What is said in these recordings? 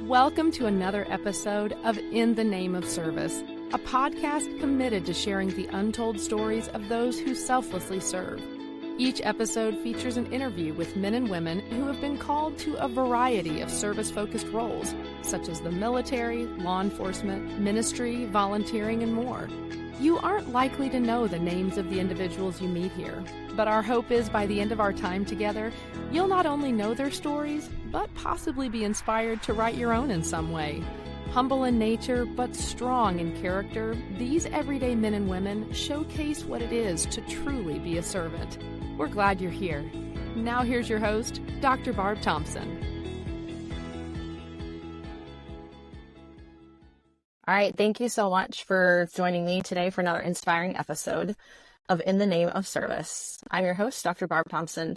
Welcome to another episode of In the Name of Service, a podcast committed to sharing the untold stories of those who selflessly serve. Each episode features an interview with men and women who have been called to a variety of service-focused roles, such as the military, law enforcement, ministry, volunteering, and more. You aren't likely to know the names of the individuals you meet here, but our hope is by the end of our time together, you'll not only know their stories, but possibly be inspired to write your own in some way. Humble in nature, but strong in character, these everyday men and women showcase what it is to truly be a servant. We're glad you're here. Now here's your host, Dr. Barb Thompson. All right, thank you so much for joining me today for another inspiring episode of In the Name of Service. I'm your host, Dr. Barb Thompson.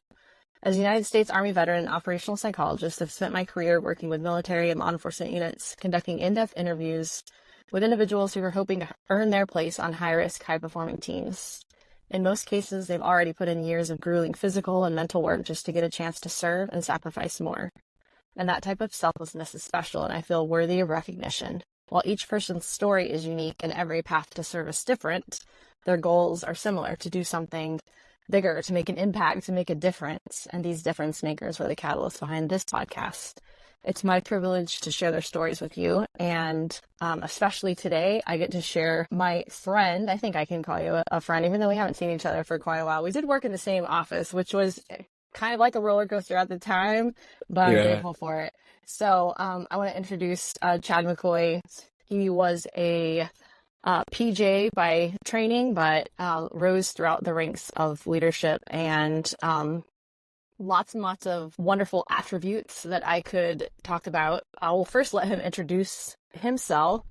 As a United States Army veteran and operational psychologist, I've spent my career working with military and law enforcement units, conducting in-depth interviews with individuals who are hoping to earn their place on high-risk, high-performing teams. In most cases, they've already put in years of grueling physical and mental work just to get a chance to serve and sacrifice more. And that type of selflessness is special, and I feel worthy of recognition. While each person's story is unique and every path to service different, their goals are similar: to do something bigger, to make an impact, to make a difference. And these difference makers were the catalyst behind this podcast. It's my privilege to share their stories with you. And especially today, I get to share my friend. I think I can call you a friend, even though we haven't seen each other for quite a while. We did work in the same office, which was kind of like a roller coaster at the time, but I'm grateful for it. So I want to introduce Chad McCoy. He was a PJ by training, but rose throughout the ranks of leadership, and lots and lots of wonderful attributes that I could talk about. I will first let him introduce himself,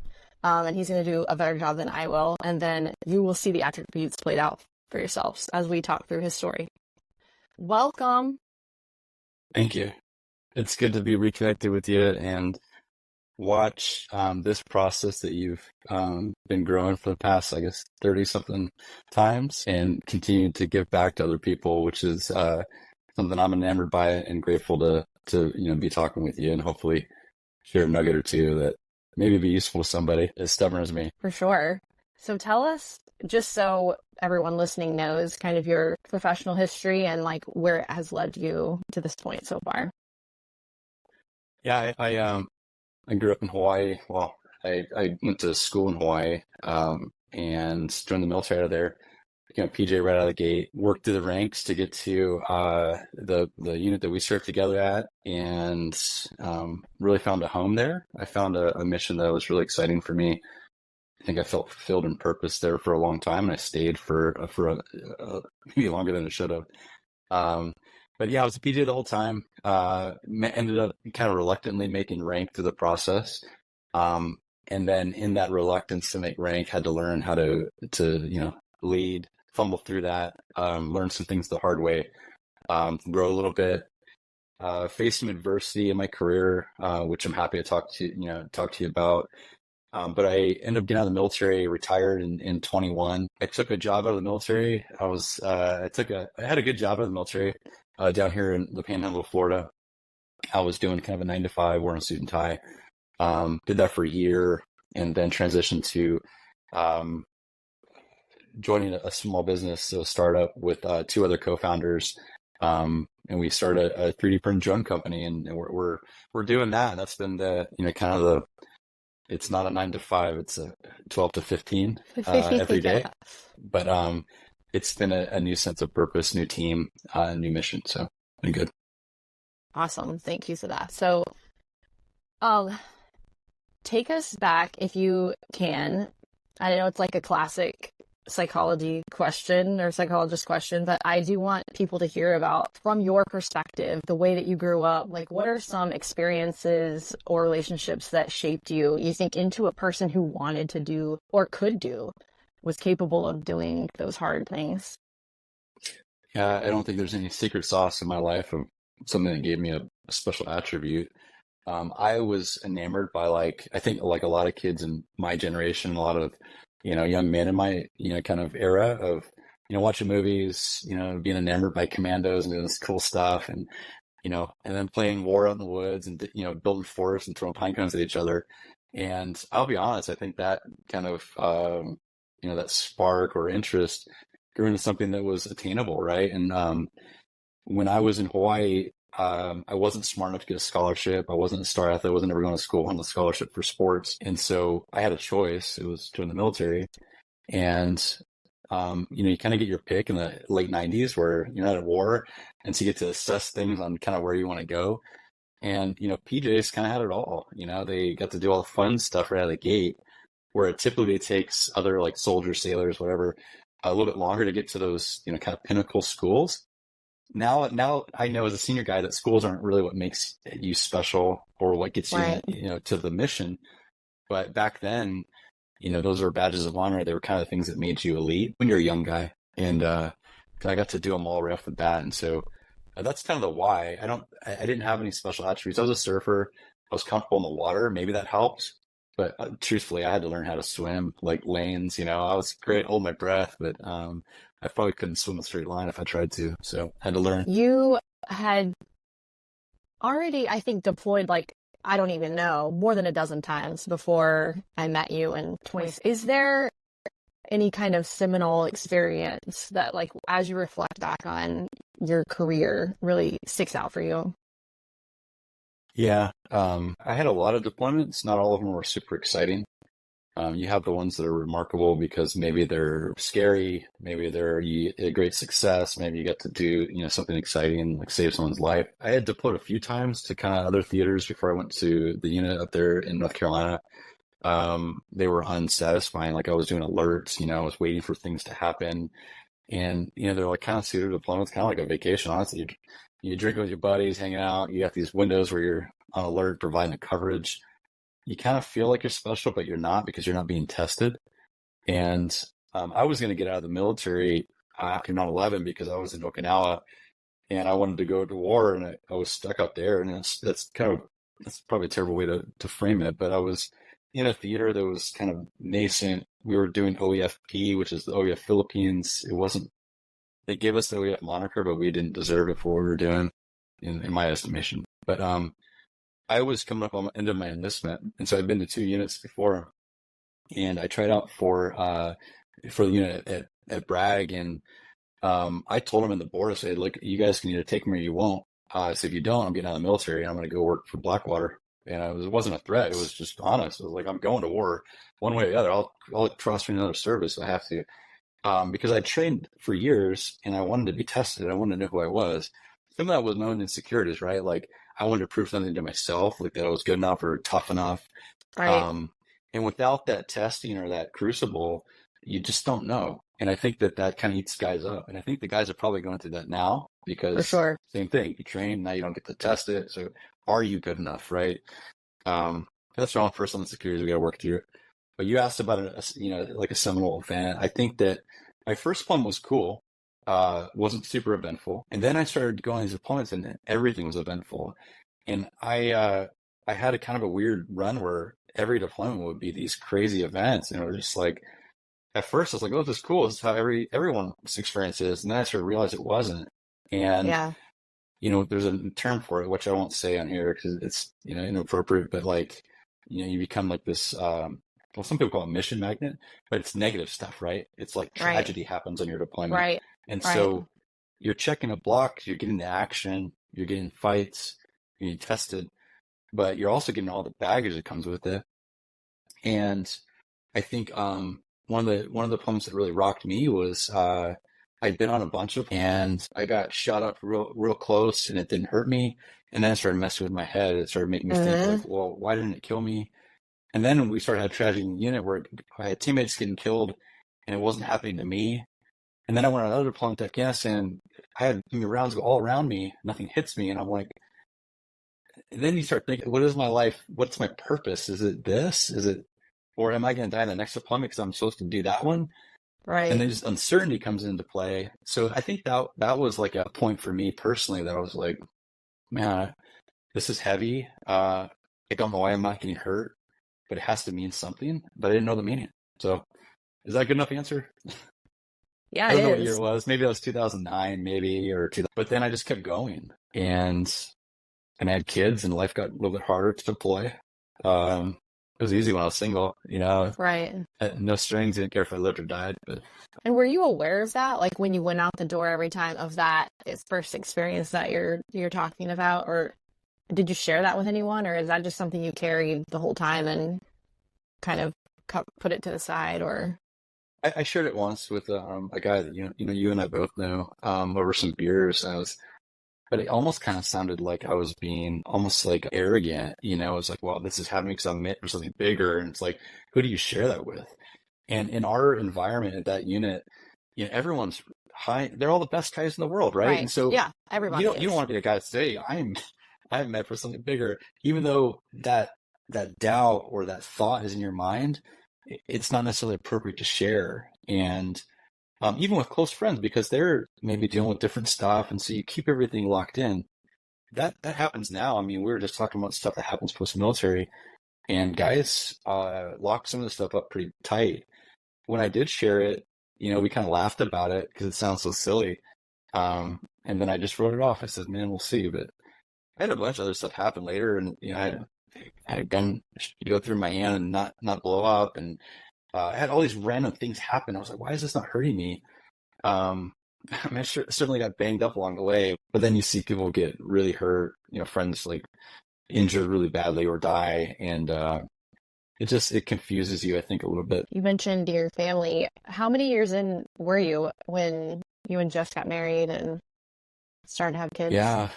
and he's going to do a better job than I will, and then you will see the attributes played out for yourselves as we talk through his story. Welcome. Thank you. It's good to be reconnected with you and watch this process that you've been growing for the past, 30-something times, and continue to give back to other people, which is something I'm enamored by and grateful to be talking with you and hopefully share a nugget or two that maybe be useful to somebody as stubborn as me. For sure. So tell us, just so everyone listening knows, kind of your professional history and like where it has led you to this point so far. Yeah, I grew up in Hawaii. Well, I went to school in Hawaii and joined the military out of there. Became a PJ right out of the gate. Worked through the ranks to get to the unit that we served together at, and really found a home there. I found a mission that was really exciting for me. I think I felt fulfilled in purpose there for a long time, and I stayed for maybe longer than I should have. But yeah, I was a PJ the whole time. Ended up kind of reluctantly making rank through the process. And then in that reluctance to make rank, had to learn how to lead, fumble through that, learn some things the hard way, grow a little bit, face some adversity in my career, which I'm happy to talk to you about. But I ended up getting out of the military, retired in 21. I took a job out of the military. I had a good job out of the military. Down here in the Panhandle of Florida. I was doing kind of a 9-to-5, wearing a suit and tie. Did that for a year, and then transitioned to joining a small business, so a startup with two other co-founders. And we started a 3D print drone company, and we're doing that. That's been it's not a 9-to-5, it's a 12 to 15 every day. But it's been a new sense of purpose, new team, new mission. So been good. Awesome. Thank you for that. So take us back if you can. I know it's like a classic psychology question or psychologist question, but I do want people to hear about, from your perspective, the way that you grew up. Like, what are some experiences or relationships that shaped you think, into a person who wanted to do or could do, was capable of doing those hard things? Yeah, I don't think there's any secret sauce in my life of something that gave me a special attribute. I was enamored by, I think like a lot of kids in my generation, a lot of, young men in my, kind of era of, watching movies, being enamored by commandos and doing this cool stuff. And, and then playing war out in the woods and, building forts and throwing pine cones at each other. And I'll be honest, I think that kind of, that spark or interest grew into something that was attainable, right? And when I was in Hawaii, I wasn't smart enough to get a scholarship. I wasn't a star athlete. I wasn't ever going to school on a scholarship for sports. And so I had a choice. It was join the military. And, you kind of get your pick in the late 90s where you're not at war. And so you get to assess things on kind of where you want to go. And, PJs kind of had it all. They got to do all the fun stuff right out of the gate, where it typically takes other like soldiers, sailors, whatever, a little bit longer to get to those, kind of pinnacle schools. Now I know as a senior guy that schools aren't really what makes you special or what gets you, Right. to the mission. But back then, those were badges of honor. They were kind of things that made you elite when you're a young guy. And I got to do them all right off the bat. And so that's kind of the why. I didn't have any special attributes. I was a surfer. I was comfortable in the water. Maybe that helped. But truthfully, I had to learn how to swim, like lanes. I was great, hold my breath, but I probably couldn't swim a straight line if I tried to. So I had to learn. You had already, I think, deployed like, I don't even know, more than a dozen times before I met you in 20. Is there any kind of seminal experience that, like, as you reflect back on your career, really sticks out for you? Yeah, I had a lot of deployments. Not all of them were super exciting. You have the ones that are remarkable because maybe they're scary, maybe they're a great success, maybe you get to do, something exciting, like save someone's life. I had deployed a few times to kind of other theaters before I went to the unit up there in North Carolina. They were unsatisfying. Like I was doing alerts, I was waiting for things to happen. And, they're like kind of suited deployments, kind of like a vacation, honestly. You drink with your buddies, hanging out. You got these windows where you're on alert, providing the coverage. You kind of feel like you're special, but you're not because you're not being tested. And I was going to get out of the military after 9/11 because I was in Okinawa and I wanted to go to war, and I was stuck up there. And that's probably a terrible way to frame it. But I was in a theater that was kind of nascent. We were doing OEFP, which is the OEF Philippines. They gave us the OEF moniker, but we didn't deserve it for what we were doing, in my estimation. But I was coming up on the end of my enlistment, and so I'd been to 2 units before, and I tried out for the unit at Bragg, and I told them in the board, I said, "Look, you guys can either take me or you won't. So if you don't, I'm getting out of the military, and I'm going to go work for Blackwater." And it wasn't a threat; it was just honest. It was like, I'm going to war one way or the other. I'll cross another service. I have to. Because I trained for years and I wanted to be tested. I wanted to know who I was. Some of that was my own insecurities, right? Like I wanted to prove something to myself, like that I was good enough or tough enough. Right. And without that testing or that crucible, you just don't know. And I think that kind of eats guys up. And I think the guys are probably going through that now For because sure. same thing, you train, now you don't get to test it. So are you good enough, right? That's our own personal insecurities we got to work through. But you asked about like a seminal event. I think that my first one was cool, wasn't super eventful, and then I started going to these deployments, and everything was eventful. And I had a kind of a weird run where every deployment would be these crazy events, and it was just like at first I was like, "Oh, this is cool. This is how everyone's experience is," and then I started to realize it wasn't. And Yeah. there's a term for it, which I won't say on here because it's inappropriate, but like you become like this. Well, some people call it mission magnet, but it's negative stuff, right? It's like Right. tragedy happens on your deployment. Right. And Right. so you're checking a block, you're getting the action, you're getting fights, you're getting tested, but you're also getting all the baggage that comes with it. And I think one of the deployments that really rocked me was I'd been on a bunch of, and I got shot up real close, and it didn't hurt me. And then it started messing with my head. It started making me think like, well, why didn't it kill me? And then we started having tragedy in the unit where I had teammates getting killed and it wasn't happening to me. And then I went on another deployment to Afghanistan. I had rounds go all around me. Nothing hits me. And I'm like, and then you start thinking, what is my life? What's my purpose? Is it this? Or am I going to die in the next deployment because I'm supposed to do that one? Right. And then just uncertainty comes into play. So I think that was like a point for me personally that I was like, man, this is heavy. I don't know why I'm not getting hurt, but it has to mean something. But I didn't know the meaning. So is that a good enough answer? Yeah, I don't it know what is. year it was. Maybe that was 2009, maybe, or 2000. But then I just kept going. And and I had kids, and life got a little bit harder to deploy. It was easy when I was single, Right. no strings, didn't care if I lived or died. But And were you aware of that? Like when you went out the door every time of that first experience that you're talking about, or did you share that with anyone, or is that just something you carried the whole time and kind of put it to the side, or? I shared it once with a guy that you and I both know over some beers. But it almost kind of sounded like I was being almost like arrogant. It was like, well, this is happening because I'm meant for something bigger, and it's like, who do you share that with? And in our environment at that unit, everyone's high. They're all the best guys in the world, right? Right. And so Yeah, everybody you don't want to be a guy to say, I'm meant for something bigger, even though that doubt or that thought is in your mind. It's not necessarily appropriate to share. And even with close friends, because they're maybe dealing with different stuff, and so you keep everything locked in. That happens now. I mean, we were just talking about stuff that happens post-military, and guys lock some of the stuff up pretty tight. When I did share it, we kind of laughed about it because it sounds so silly. And then I just wrote it off. I said, "Man, we'll see." But I had a bunch of other stuff happen later, and I had a gun go through my hand and not blow up, and I had all these random things happen. I was like, "Why is this not hurting me?" I mean, I certainly got banged up along the way, but then you see people get really hurt. Friends like injured really badly or die, and it confuses you, I think, a little bit. You mentioned your family. How many years in were you when you and Jess got married and started to have kids? Yeah.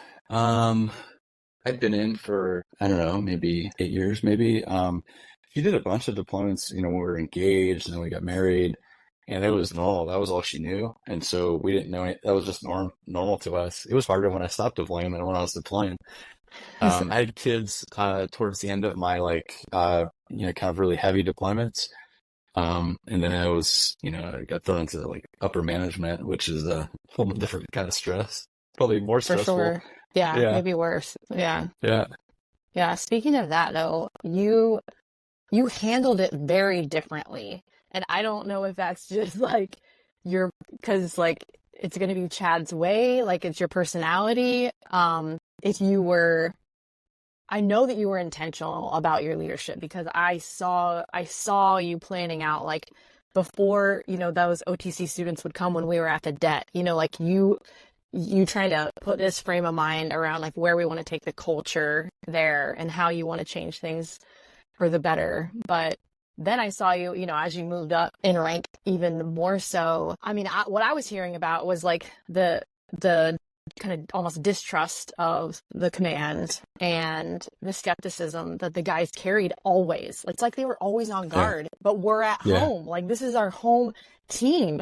I'd been in for, I don't know, maybe 8 years, maybe. She did a bunch of deployments, when we were engaged, and then we got married, and it was normal. That was all she knew. And so we didn't know it. That was just normal to us. It was harder when I stopped deploying than when I was deploying. I had kids towards the end of my kind of really heavy deployments. And then I got thrown into like upper management, which is a whole different kind of stress. Probably more For stressful. sure. Yeah, Yeah. maybe worse. Yeah. Yeah. Yeah. Speaking of that, though, you handled it very differently. And I don't know if that's just like because like it's going to be Chad's way, like it's your personality. I know that you were intentional about your leadership because I saw you planning out like before, those OTC students would come when we were at the det, like you trying to put this frame of mind around like where we want to take the culture there and how you want to change things for the better. But then I saw you, as you moved up in rank even more so. I mean, what I was hearing about was like the kind of almost distrust of the command and the skepticism that the guys carried always. It's like they were always on guard, but we're at home. Like this is our home team.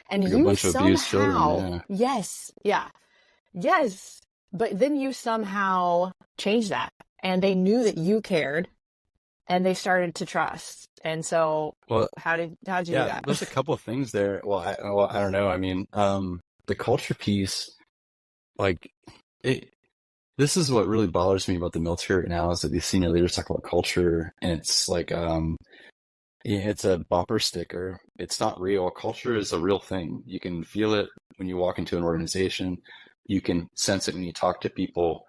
And like you somehow, yes. But then you somehow changed that and they knew that you cared and they started to trust. And so how'd you do that? There's a couple of things there. Well, I don't know. I mean, the culture piece, this is what really bothers me about the military now is that these senior leaders talk about culture and it's like, it's a bumper sticker. It's not real. Culture is a real thing. You can feel it when you walk into an organization. You can sense it when you talk to people.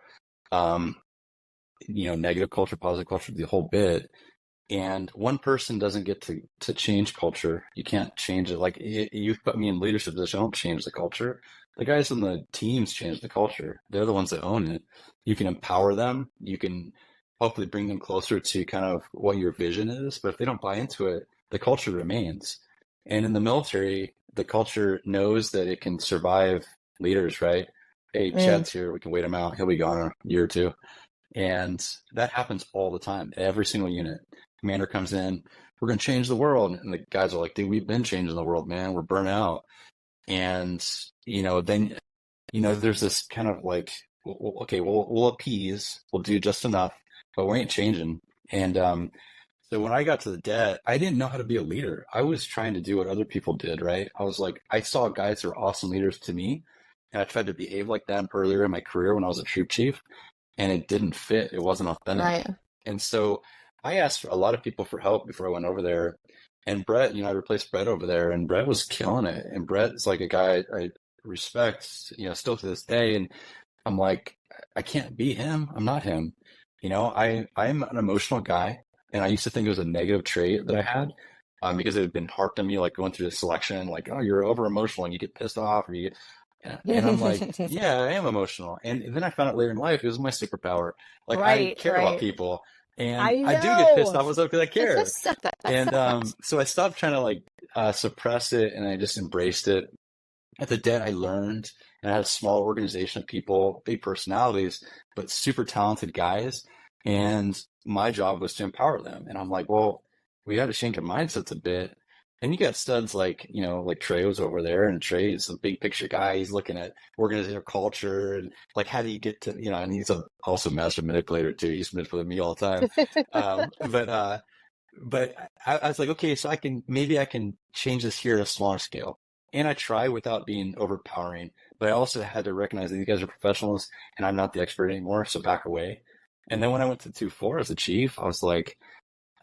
Negative culture, positive culture, the whole bit. And one person doesn't get to change culture. You can't change it. Like you put me in leadership position, I don't change the culture. The guys on the teams change the culture. They're the ones that own it. You can empower them. You can hopefully bring them closer to kind of what your vision is. But if they don't buy into it, the culture remains. And in the military, the culture knows that it can survive leaders, right? Hey, Chad's here. We can wait him out. He'll be gone in a year or two. And that happens all the time. Every single unit. Commander comes in, we're going to change the world. And the guys are like, dude, we've been changing the world, man. We're burnt out. And, then, there's this kind of like, okay, we'll appease, we'll do just enough, but we ain't changing. And so when I got to the det, I didn't know how to be a leader. I was trying to do what other people did, right? I was like, I saw guys that were awesome leaders to me, and I tried to behave like that earlier in my career when I was a troop chief, and it didn't fit. It wasn't authentic. Right. And so I asked a lot of people for help before I went over there. And Brett, I replaced Brett over there, and Brett was killing it. And Brett is like a guy I respect, still to this day. And I'm like, I can't be him. I'm not him. I'm an emotional guy, and I used to think it was a negative trait that I had, because it had been harped on me, like going through the selection, like, oh, you're over emotional and you get pissed off, or you get, and I'm like, yeah, I am emotional. And then I found out later in life it was my superpower. Like I Right, care about right. people, and I I do get pissed know. off because I care. And so I stopped trying to like suppress it, and I just embraced it. At the debt I learned, and I had a small organization of people, big personalities, but super talented guys. And my job was to empower them. And I'm like, well, we got to change our mindsets a bit. And you got studs like, like Trey was over there, and Trey is a big picture guy. He's looking at organizational culture and like, how do you get to, and he's also a master manipulator too. He's manipulating me all the time. But I was like, okay, so maybe I can change this here at a smaller scale. And I try without being overpowering, but I also had to recognize that these guys are professionals and I'm not the expert anymore, so back away. And then when I went to 2-4 as the chief, I was like,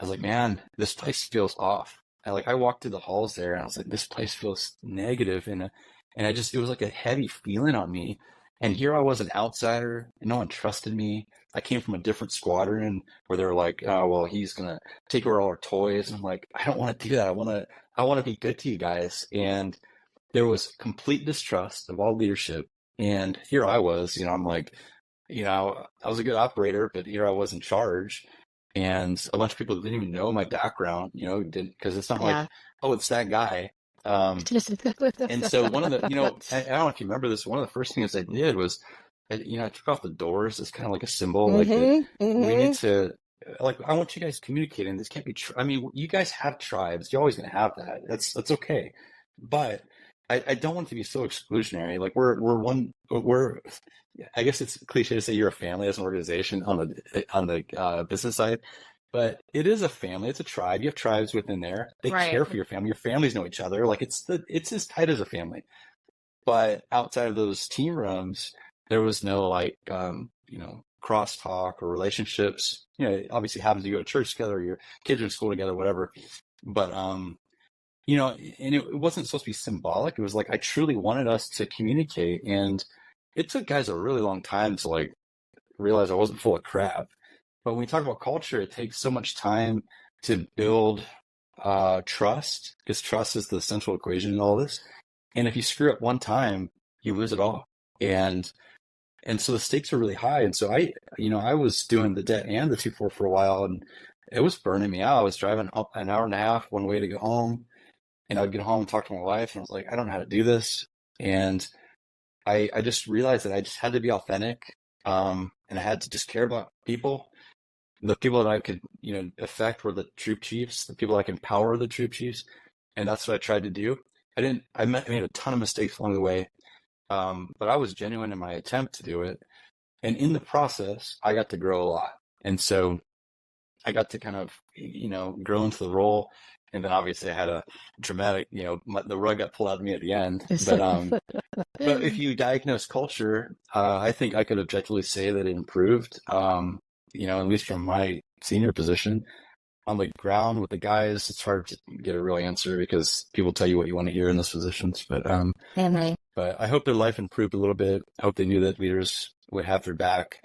man, this place feels off. I walked through the halls there and I was like, this place feels negative, and it was like a heavy feeling on me. And here I was, an outsider, and no one trusted me. I came from a different squadron where they were like, oh, well, he's gonna take over all our toys. And I'm like, I don't want to do that. I want to be good to you guys. And there was complete distrust of all leadership. And here I was, I'm like, I was a good operator, but here I was in charge. And a bunch of people didn't even know my background, didn't, because it's not like, oh, it's that guy. And so one of the, I don't know if you remember this, one of the first things I did was, I took off the doors as kind of like a symbol, like we need to, like, I want you guys communicating. This can't be, I mean, you guys have tribes. You're always going to have that. That's okay. But I don't want it to be so exclusionary. Like I guess it's cliche to say you're a family as an organization on the business side, but it is a family. It's a tribe. You have tribes within there. They care for your family. Your families know each other. Like it's as tight as a family. But outside of those team rooms, there was no like, crosstalk or relationships. It obviously happens to go to church together, or your kids are in school together, whatever. But, and it wasn't supposed to be symbolic. It was like, I truly wanted us to communicate. And it took guys a really long time to like realize I wasn't full of crap. But when we talk about culture, it takes so much time to build trust, because trust is the central equation in all this. And if you screw up one time, you lose it all. And so the stakes are really high. And so I was doing the debt and the 2-4 for a while, and it was burning me out. I was driving up an hour and a half one way to go home, and I'd get home and talk to my wife, and I was like, I don't know how to do this. And I just realized that I just had to be authentic. And I had to just care about people. The people that I could, affect were the troop chiefs, the people I can empower the troop chiefs. And that's what I tried to do. I made a ton of mistakes along the way. But I was genuine in my attempt to do it. And in the process, I got to grow a lot. And so I got to kind of, grow into the role. And then obviously I had a dramatic, the rug got pulled out of me at the end. But if you diagnose culture, I think I could objectively say that it improved, at least from my senior position. On the ground with the guys, it's hard to get a real answer because people tell you what you want to hear in those positions. But I hope their life improved a little bit. I hope they knew that leaders would have their back.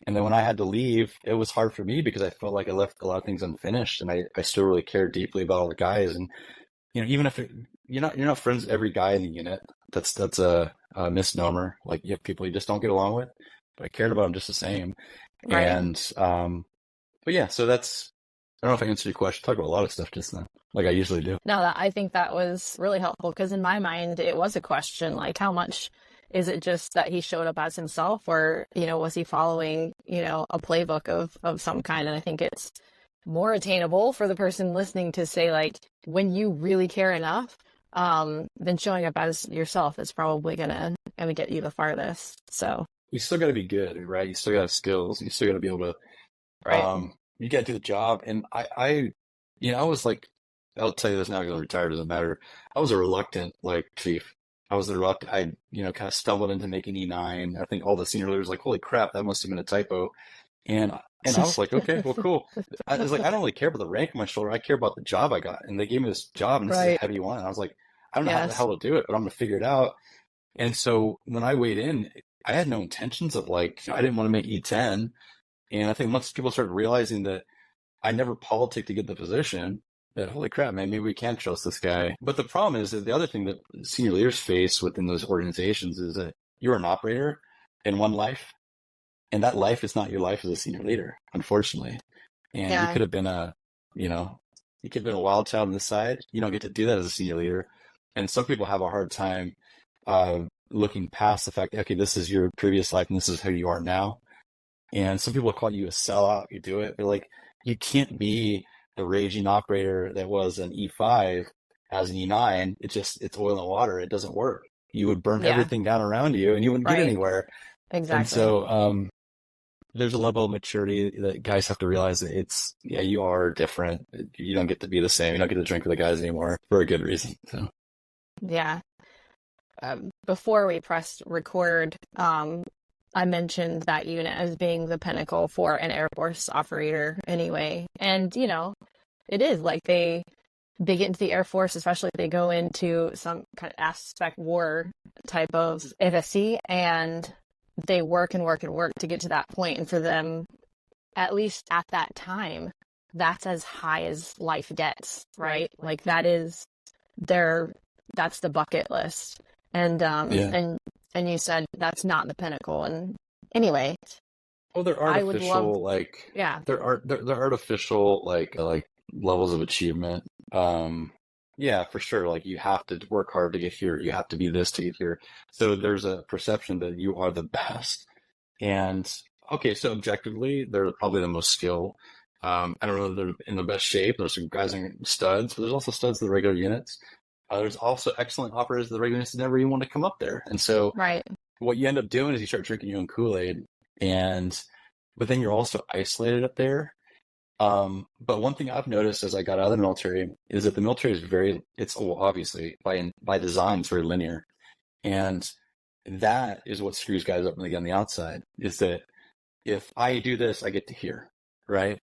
And then when I had to leave, it was hard for me because I felt like I left a lot of things unfinished, and I still really cared deeply about all the guys. And even if you're not friends with every guy in the unit, that's a misnomer. Like you have people you just don't get along with, but I cared about them just the same. Right. And but yeah, so that's. I don't know if I answered your question. I talked about a lot of stuff just now, like I usually do. No, I think that was really helpful because in my mind, it was a question like, how much is it just that he showed up as himself, or, was he following, a playbook of some kind? And I think it's more attainable for the person listening to say, like, when you really care enough, then showing up as yourself is probably gonna get you the farthest. So you still got to be good, right? You still got to have skills. You still got to be able to, right. You got to do the job. And I was like, I'll tell you this now because I'm retired, doesn't matter. I was a reluctant, chief. I kind of stumbled into making E9. I think all the senior leaders were like, holy crap, that must have been a typo. And I was like, okay, well, cool. I was like, I don't really care about the rank on my shoulder. I care about the job I got. And they gave me this job, and this is a heavy one. And I was like, I don't know how the hell to do it, but I'm going to figure it out. And so when I weighed in, I had no intentions of like, I didn't want to make E10. And I think once people started realizing that I never politicked to get the position, that holy crap, man, maybe we can't trust this guy. But the problem is that the other thing that senior leaders face within those organizations is that you're an operator in one life, and that life is not your life as a senior leader, unfortunately. And you Yeah. could have been you know, you could have been a wild child on the side. You don't get to do that as a senior leader. And some people have a hard time looking past the fact, okay, this is your previous life and this is who you are now. And some people call you a sellout. You do it, but like, you can't be the raging operator that was an E5 as an E9. It's oil and water. It doesn't work. You would burn Yeah. everything down around you and you wouldn't get Right. anywhere. Exactly. And so, there's a level of maturity that guys have to realize that you are different. You don't get to be the same. You don't get to drink with the guys anymore for a good reason. So. Yeah. Before we pressed record, I mentioned that unit as being the pinnacle for an Air Force operator anyway. And, it is like they get into the Air Force, especially if they go into some kind of aspect war type of FSC, and they work and work and work to get to that point. And for them, at least at that time, that's as high as life gets, right? Like that's the bucket list. And and you said that's not the pinnacle. And anyway, well, they're artificial, they're artificial like levels of achievement. Yeah, for sure. Like, you have to work hard to get here. You have to be this to get here. So there's a perception that you are the best. And okay, so objectively, they're probably the most skilled. I don't know if they're in the best shape. There's some guys in studs, but there's also studs to the regular units. There's also excellent operators of the regular units that never even want to come up there. And so what you end up doing is you start drinking your own Kool-Aid, but then you're also isolated up there. But one thing I've noticed as I got out of the military is that the military is obviously by design, it's very linear. And that is what screws guys up when they get on the outside, is that if I do this, I get to here, right?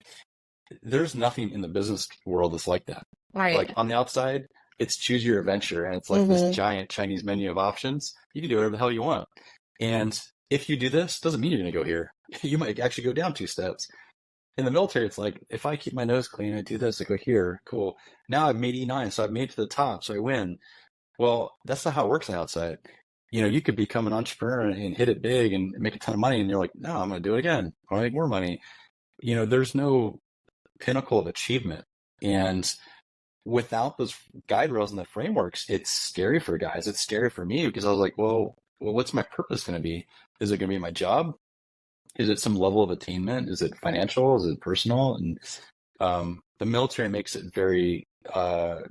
There's nothing in the business world that's like that. Right. Like, on the outside, it's choose your adventure, and it's like this giant Chinese menu of options. You can do whatever the hell you want. And if you do this, doesn't mean you're going to go here. You might actually go down 2 steps. In the military, it's like, if I keep my nose clean, I do this, I go here, cool. Now I've made E9, so I've made it to the top, so I win. Well, that's not how it works on the outside. You could become an entrepreneur and hit it big and make a ton of money, and you're like, no, I'm going to do it again. I want to make more money. There's no pinnacle of achievement. And without those guide rails and the frameworks, it's scary for guys. It's scary for me, because I was like, well, what's my purpose going to be? Is it going to be my job? Is it some level of attainment? Is it financial? Is it personal? And the military makes it very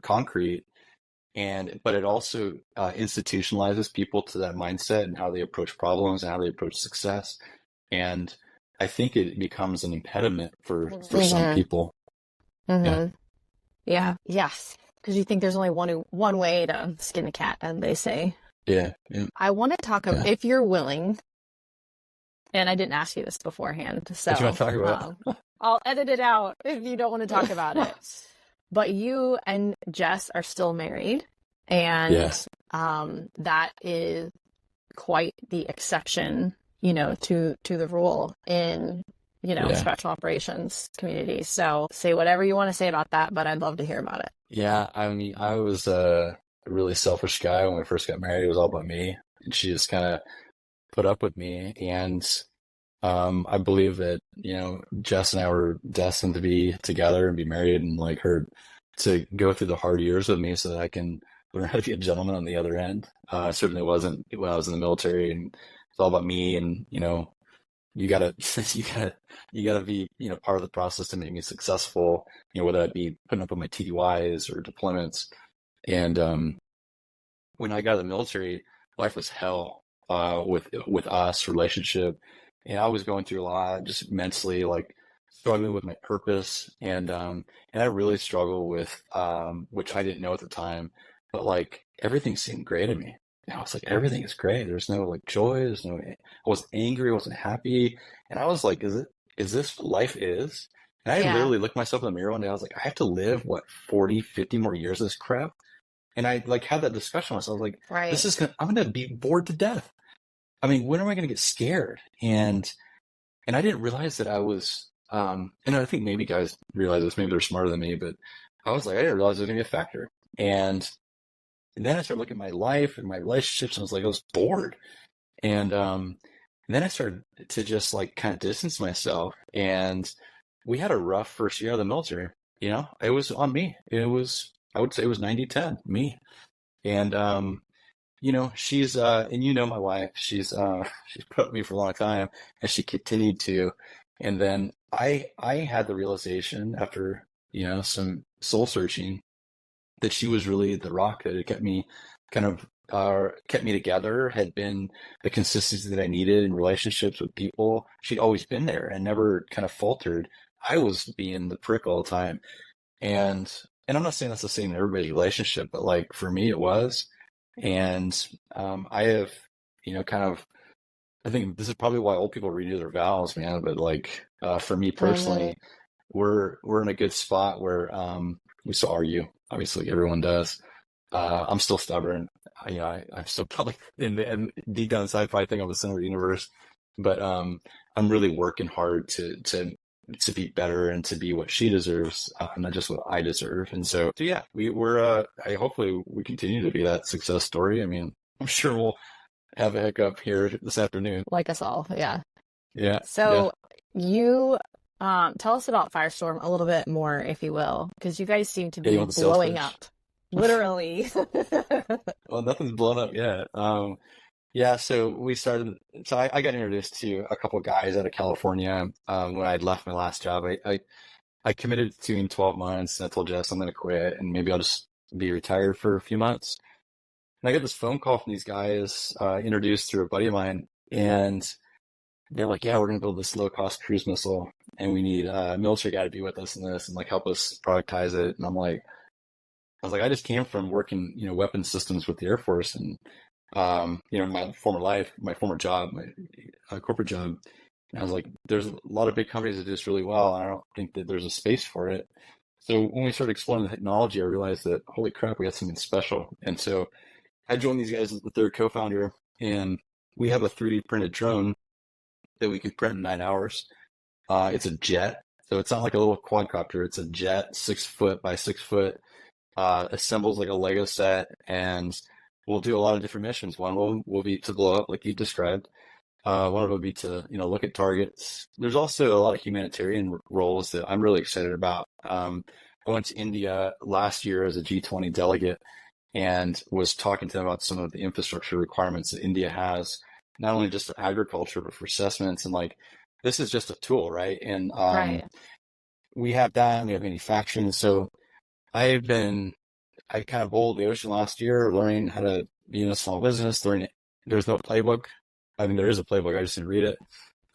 concrete, but it also institutionalizes people to that mindset and how they approach problems and how they approach success. And I think it becomes an impediment for some people. Mm-hmm. Yeah. Yes. Because you think there's only one way to skin a cat, as they say. Yeah. I want to talk about, if you're willing. And I didn't ask you this beforehand, so what you want to talk about? I'll edit it out if you don't want to talk about it. But you and Jess are still married, and that is quite the exception, to the rule in, special operations communities. So say whatever you want to say about that, but I'd love to hear about it. Yeah, I mean, I was a really selfish guy when we first got married. It was all about me, and she just kind of put up with me. And I believe that, Jess and I were destined to be together and be married, and like her to go through the hard years with me so that I can learn how to be a gentleman on the other end. Certainly wasn't when I was in the military, and it's all about me. And, you gotta be, part of the process to make me successful, whether that be putting up with my TDYs or deployments. And when I got out of the military, life was hell. With us, relationship, and I was going through a lot, just mentally, like struggling with my purpose, and I really struggled with which I didn't know at the time, but like everything seemed great to me. And I was like, everything is great. There's no like joy. I was angry. I wasn't happy, and I was like, is this what life is? And I literally looked myself in the mirror one day. I was like, I have to live 40, 50 more years of this crap. And I like had that discussion with myself. I was like, I'm going to be bored to death. I mean, when am I going to get scared? And I didn't realize that I was, and I think maybe guys realize this, maybe they're smarter than me, but I was like, I didn't realize it was going to be a factor. And then I started looking at my life and my relationships, and I was like, I was bored. And then I started to just like kind of distance myself. And we had a rough first year of the military. It was on me. I would say it was 90-10, me. And, she's, and my wife, she's put up with me for a long time, and she continued to. And then I had the realization after, some soul searching, that she was really the rock that had kept me kind of kept me together, had been the consistency that I needed in relationships with people. She'd always been there and never kind of faltered. I was being the prick all the time. And I'm not saying that's the same in everybody's relationship, but like for me it was. And I have, kind of, I think this is probably why old people renew their vows, man. But like for me personally, we're in a good spot where we still argue. Obviously, everyone does. I'm still stubborn. I'm still probably and deep down inside, probably think I'm the center of the universe. But I'm really working hard to be better and to be what she deserves, not just what I deserve. And so yeah, we're hopefully we continue to be that success story. I mean, I'm sure we'll have a hiccup here this afternoon. Like us all, yeah. Yeah. So you tell us about Firestorm a little bit more, if you will, because you guys seem to be blowing up. Literally. Well, nothing's blown up yet. Yeah, so we started. So I got introduced to a couple of guys out of California when I'd left my last job. I committed to in 12 months, and I told Jess I'm going to quit, and maybe I'll just be retired for a few months. And I got this phone call from these guys, introduced through a buddy of mine, and they're like, "Yeah, we're going to build this low-cost cruise missile, and we need a military guy to be with us in this, and like help us productize it." And I was like, I just came from working, weapons systems with the Air Force, and my former life, my former job, my corporate job. And I was like, there's a lot of big companies that do this really well, and I don't think that there's a space for it. So when we started exploring the technology, I realized that, holy crap, we got something special. And so I joined these guys as the third co-founder, and we have a 3D printed drone that we can print in 9 hours. It's a jet. So it's not like a little quadcopter. It's a jet, 6 foot by 6 foot, assembles like a Lego set, and we'll do a lot of different missions. One will be to blow up, like you described. One of them will be to, look at targets. There's also a lot of humanitarian roles that I'm really excited about. I went to India last year as a G20 delegate and was talking to them about some of the infrastructure requirements that India has, not only just for agriculture, but for assessments. And like, this is just a tool, right? And we have that, and we have manufacturing. So I kind of bowled the ocean last year, learning how to be in a small business. There's no playbook. I mean, there is a playbook. I just didn't read it.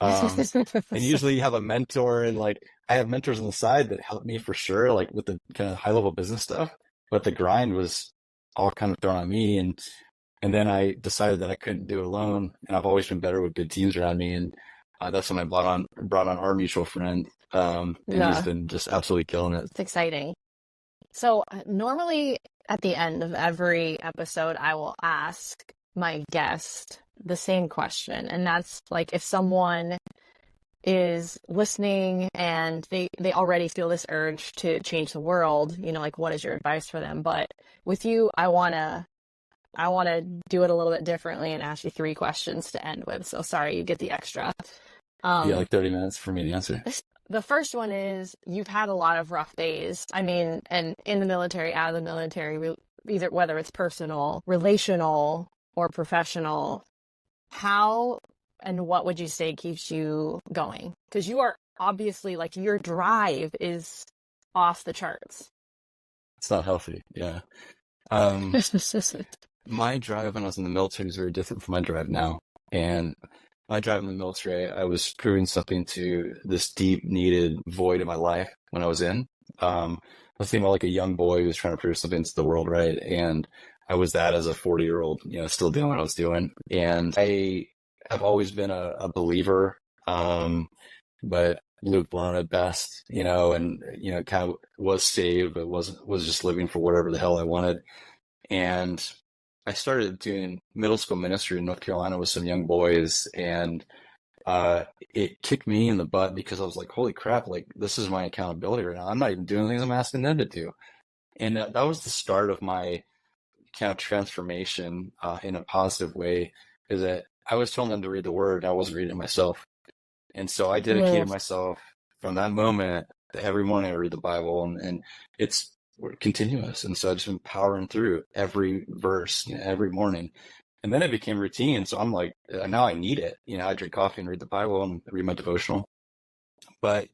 And usually you have a mentor, and like I have mentors on the side that help me for sure, like with the kind of high level business stuff. But the grind was all kind of thrown on me, and then I decided that I couldn't do it alone. And I've always been better with good teams around me, and that's when I brought on our mutual friend, and he's been just absolutely killing it. It's exciting. So normally at the end of every episode, I will ask my guest the same question. And that's like, if someone is listening and they already feel this urge to change the world, like what is your advice for them? But with you, I want to do it a little bit differently and ask you 3 questions to end with. So sorry, you get the extra. Like 30 minutes for me to answer. The first one is, you've had a lot of rough days. I mean, and in the military, out of the military, either whether it's personal, relational, or professional. How and what would you say keeps you going? Because you are obviously, like, your drive is off the charts. It's not healthy. Yeah. My drive when I was in the military is very different from my drive now. And my drive in the military, I was proving something to this deep needed void in my life when I was in. I was thinking about like a young boy who was trying to prove something to the world, right? And I was that as a 40-year-old, still doing what I was doing. And I have always been a believer, but lukewarm at best, and, kind of was saved, but was just living for whatever the hell I wanted. And I started doing middle school ministry in North Carolina with some young boys, and it kicked me in the butt because I was like, holy crap, like this is my accountability right now. I'm not even doing things I'm asking them to do. And that was the start of my kind of transformation in a positive way, is that I was telling them to read the word, and I wasn't reading it myself. And so I dedicated myself from that moment to every morning I read the Bible, and it's continuous. And so I've just been powering through every verse, every morning. And then it became routine. So I'm like, now I need it. I drink coffee and read the Bible and read my devotional. But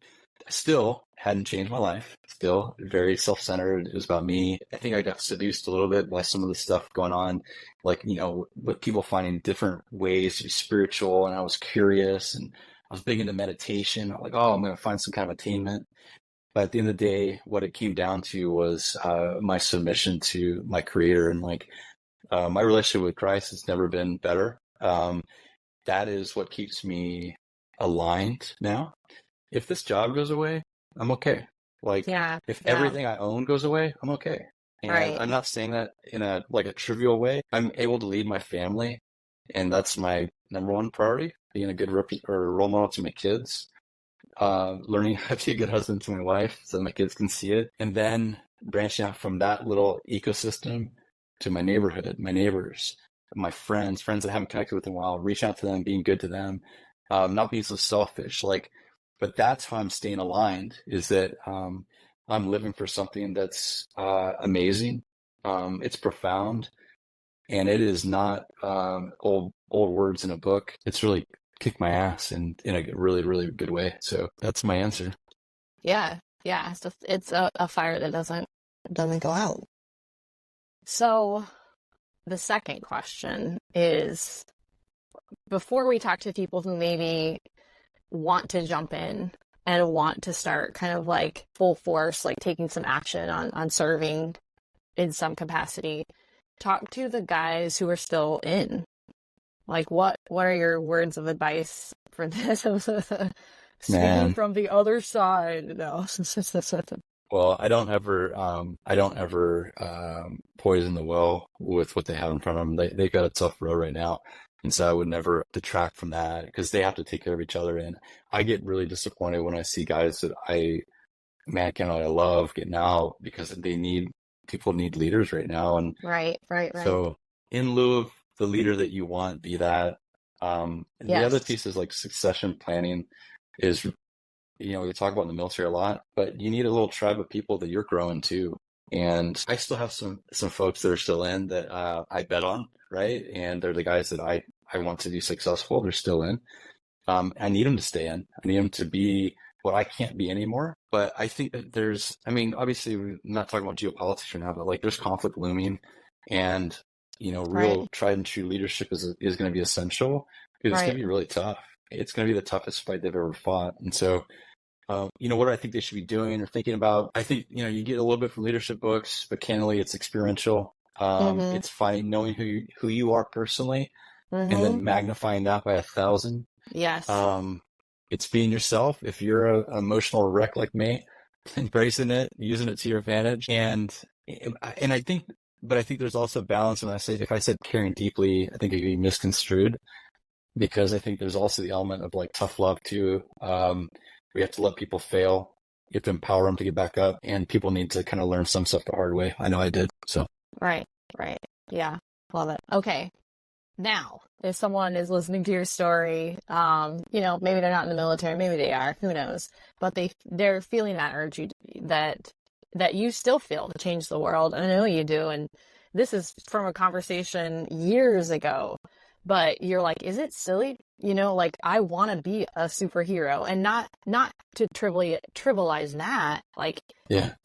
I still hadn't changed my life. Still very self-centered. It was about me. I think I got seduced a little bit by some of the stuff going on, like, with people finding different ways to be spiritual. And I was curious, and I was big into meditation. I'm like, oh, I'm going to find some kind of attainment. But at the end of the day, what it came down to was my submission to my Creator, and like my relationship with Christ has never been better. That is what keeps me aligned now. If this job goes away, I'm okay. Like, if everything I own goes away, I'm okay. And I'm not saying that in a trivial way. I'm able to lead my family, and that's my number one priority, being a good role model to my kids. Learning how to be a good husband to my wife so my kids can see it. And then branching out from that little ecosystem to my neighborhood, my neighbors, my friends that I haven't connected with in a while, reaching out to them, being good to them, not being so selfish. But that's how I'm staying aligned, is that I'm living for something that's amazing. It's profound, and it is not old words in a book. It's really kicked my ass in a really, really good way. So that's my answer. Yeah. It's a fire that doesn't go out. So the second question is, before we talk to people who maybe want to jump in and want to start kind of like full force, like taking some action on serving in some capacity, talk to the guys who are still in. Like, what are your words of advice for this? Speaking from the other side. No. Well, I don't ever poison the well with what they have in front of them. They've got a tough road right now. And so I would never detract from that, because they have to take care of each other. And I get really disappointed when I see guys that I love getting out, because people need leaders right now. And right. So in lieu of the leader that you want, be that. The other piece is like succession planning is, we talk about in the military a lot, but you need a little tribe of people that you're growing too. And I still have some folks that are still in that I bet on, right? And they're the guys that I want to be successful. They're still in. I need them to stay in. I need them to be what I can't be anymore. But I think that obviously we're not talking about geopolitics right now, but like there's conflict looming, and real tried and true leadership is going to be essential, because it's going to be really tough. It's going to be the toughest fight they've ever fought. And so, what do I think they should be doing or thinking about? I think, you get a little bit from leadership books, but candidly, it's experiential. It's knowing who you are personally, and then magnifying that by 1,000. Yes. It's being yourself. If you're an emotional wreck like me, embracing it, using it to your advantage. And I think there's also balance. And if I said caring deeply, I think it could be misconstrued, because I think there's also the element of like tough love too. We have to let people fail. You have to empower them to get back up, and people need to kind of learn some stuff the hard way. I know I did. So. Right. Yeah. Love it. Okay. Now, if someone is listening to your story, maybe they're not in the military, maybe they are, who knows, but they're feeling that urge that you still feel to change the world. I know you do. And this is from a conversation years ago, but you're like, is it silly? I want to be a superhero, and not to trivialize that.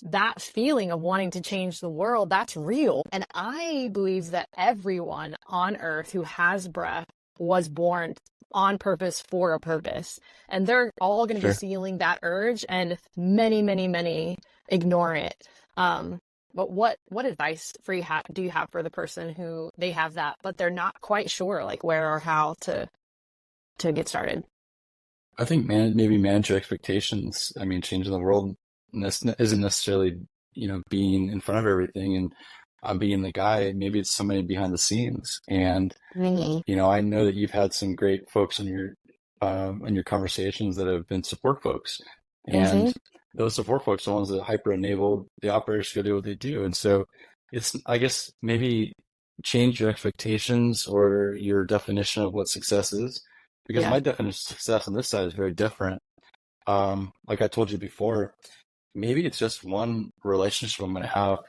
That feeling of wanting to change the world, that's real. And I believe that everyone on earth who has breath was born on purpose for a purpose. And they're all going to be feeling that urge, and many, many, many ignore it. But what advice do you have for the person who they have that, but they're not quite sure where or how to get started? I think maybe manage your expectations. I mean, changing the world isn't necessarily, being in front of everything. And I'm being the guy. Maybe it's somebody behind the scenes. And, Mhm. I know that you've had some great folks in your conversations that have been support folks. And those support folks are the ones that hyper enable the operators to do what they do. And so it's, I guess, maybe change your expectations or your definition of what success is. Because Yeah. my definition of success on this side is very different. Like I told you before, maybe it's just one relationship I'm going to have,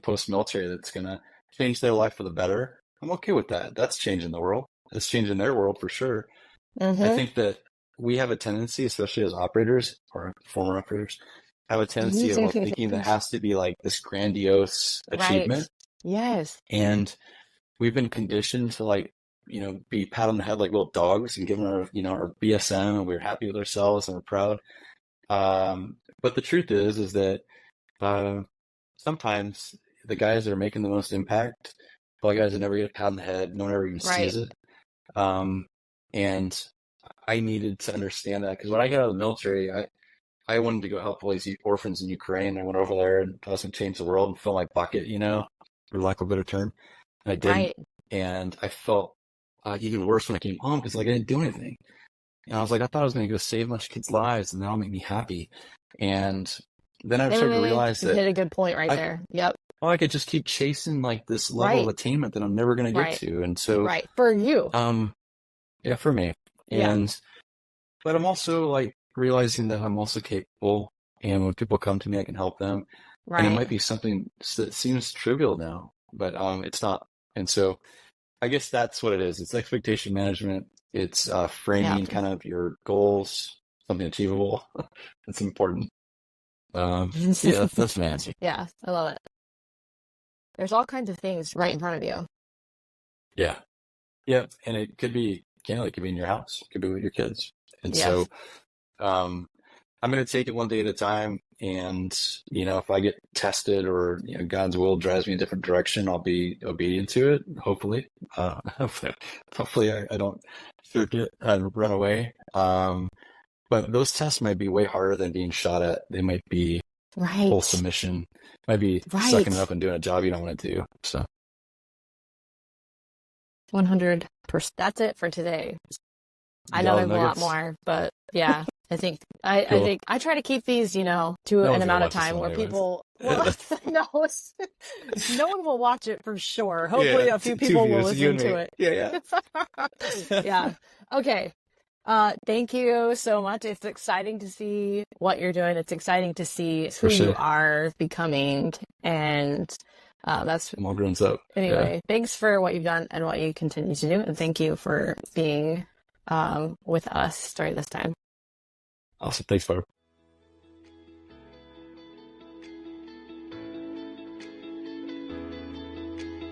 post-military that's going to change their life for the better. I'm okay with that. That's changing the world. That's changing their world for sure. I think that we have a tendency, especially as operators or former operators, have a tendency of thinking that has to be like this grandiose achievement. Right. Yes. And we've been conditioned to be pat on the head like little dogs and given our BSM, and we're happy with ourselves and we're proud. But the truth is that sometimes the guys that are making the most impact, all the guys that never get a pat on the head, no one ever even sees it. And I needed to understand that because when I got out of the military, I wanted to go help all these orphans in Ukraine. I went over there and I was going to change the world and fill my bucket, for lack of a better term. And I didn't. Right. And I felt even worse when I came home because I didn't do anything. And I was like, I thought I was going to go save a bunch of kids' lives and that'll make me happy. And then I started to realize that you hit a good point there. Yep. Well, I could just keep chasing this level of attainment that I'm never going to get to. And so, for you. Yeah, for me. But I'm also realizing that I'm also capable, and when people come to me, I can help them. Right. And it might be something that seems trivial now, but it's not. And so I guess that's what it is. It's expectation management. It's framing kind of your goals, something achievable. That's important. That's my answer. Yeah, I love it. There's all kinds of things right in front of you. Yeah. Yeah, and it could be, it could be in your house. It could be with your kids. And so I'm going to take it one day at a time. And, if I get tested or, God's will drives me in a different direction, I'll be obedient to it, hopefully. Hopefully I don't forget and run away. But those tests might be way harder than being shot at. They might be full submission. Might be sucking it up and doing a job you don't want to do. So 100%. That's it for today. I know there's a lot more, but yeah, I think I think I try to keep these, to an amount of time where people. Well, no one will watch it for sure. Hopefully, a few people will listen to it. Yeah. Yeah. Okay. Thank you so much. It's exciting to see what you're doing. It's exciting to see who you are becoming, and that's I'm all grown up. Anyway, thanks for what you've done and what you continue to do, and thank you for being with us during this time. Awesome. Thanks, Barb.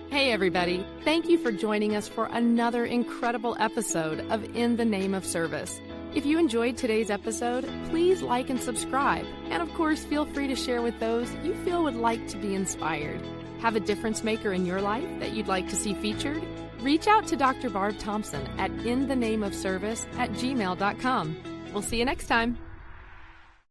Hey everybody, thank you for joining us for another incredible episode of In the Name of Service. If you enjoyed today's episode, please like and subscribe. And of course, feel free to share with those you feel would like to be inspired. Have a difference maker in your life that you'd like to see featured? Reach out to Dr. Barb Thompson at inthenameofservice@gmail.com. We'll see you next time.